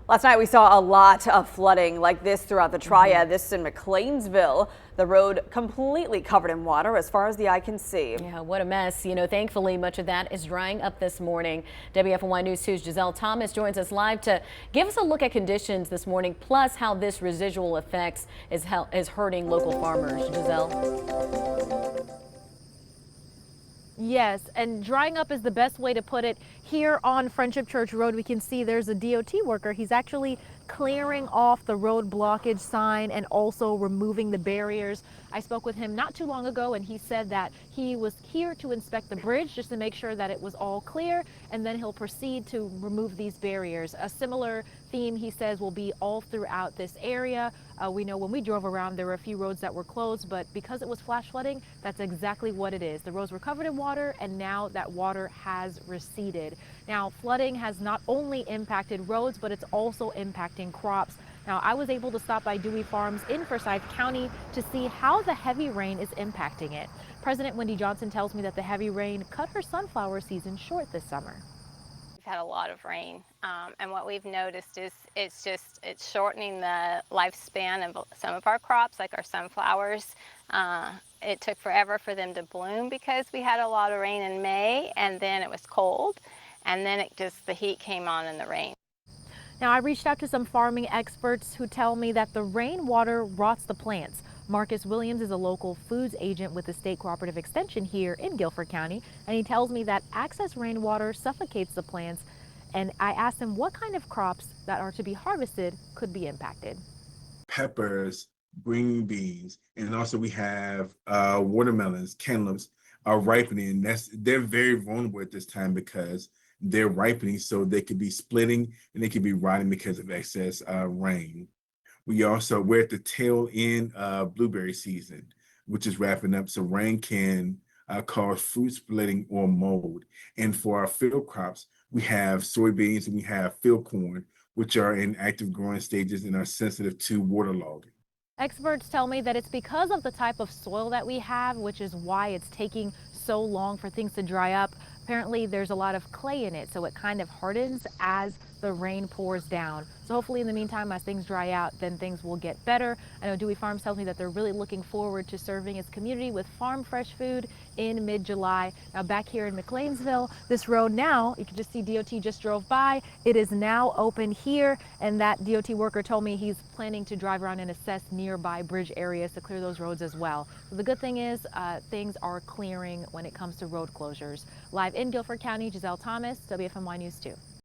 Last night we saw a lot of flooding like this throughout the Triad. This is in McLeansville. The road completely covered in water as far as the eye can see. Yeah, what a mess. Thankfully much of that is drying up this morning. WFMY News 2's Giselle Thomas joins us live to give us a look at conditions this morning, plus how this residual effects is hurting local farmers. Giselle. Yes, and drying up is the best way to put it. Here on Friendship Church Road, we can see there's a DOT worker. He's actually clearing off the road blockage sign and also removing the barriers. I spoke with him not too long ago, and he said that he was here to inspect the bridge just to make sure that it was all clear, and then he'll proceed to remove these barriers. A similar theme, he says, will be all throughout this area. We know when we drove around, there were a few roads that were closed, but because it was flash flooding, that's exactly what it is. The roads were covered in water, and now that water has receded. Now, flooding has not only impacted roads, but it's also impacting crops. Now, I was able to stop by Dewey Farms in Forsyth County to see how the heavy rain is impacting it. President Wendy Johnson tells me that the heavy rain cut her sunflower season short this summer. We've had a lot of rain, and what we've noticed is it's shortening the lifespan of some of our crops, like our sunflowers. It took forever for them to bloom because we had a lot of rain in May, and then it was cold, and then the heat came on in the rain. Now, I reached out to some farming experts who tell me that the rainwater rots the plants. Marcus Williams is a local foods agent with the State Cooperative Extension here in Guilford County, and he tells me that excess rainwater suffocates the plants. And I asked him what kind of crops that are to be harvested could be impacted. Peppers, green beans, and also we have watermelons, cantaloupes are ripening. They're very vulnerable at this time because they're ripening, so they could be splitting and they could be rotting because of excess rain. We're at the tail end of blueberry season, which is wrapping up, so rain can cause fruit splitting or mold. And for our field crops, we have soybeans and we have field corn, which are in active growing stages and are sensitive to waterlogging. Experts tell me that it's because of the type of soil that we have, which is why it's taking so long for things to dry up. Apparently there's a lot of clay in it, so it kind of hardens as the rain pours down. So hopefully in the meantime, as things dry out, then things will get better. I know Dewey Farms tells me that they're really looking forward to serving its community with farm fresh food in mid-July. Now back here in McLeansville, this road now, you can just see DOT just drove by. It is now open here, and that DOT worker told me he's planning to drive around and assess nearby bridge areas to clear those roads as well. So the good thing is things are clearing when it comes to road closures. Live in Guilford County, Giselle Thomas, WFMY News 2.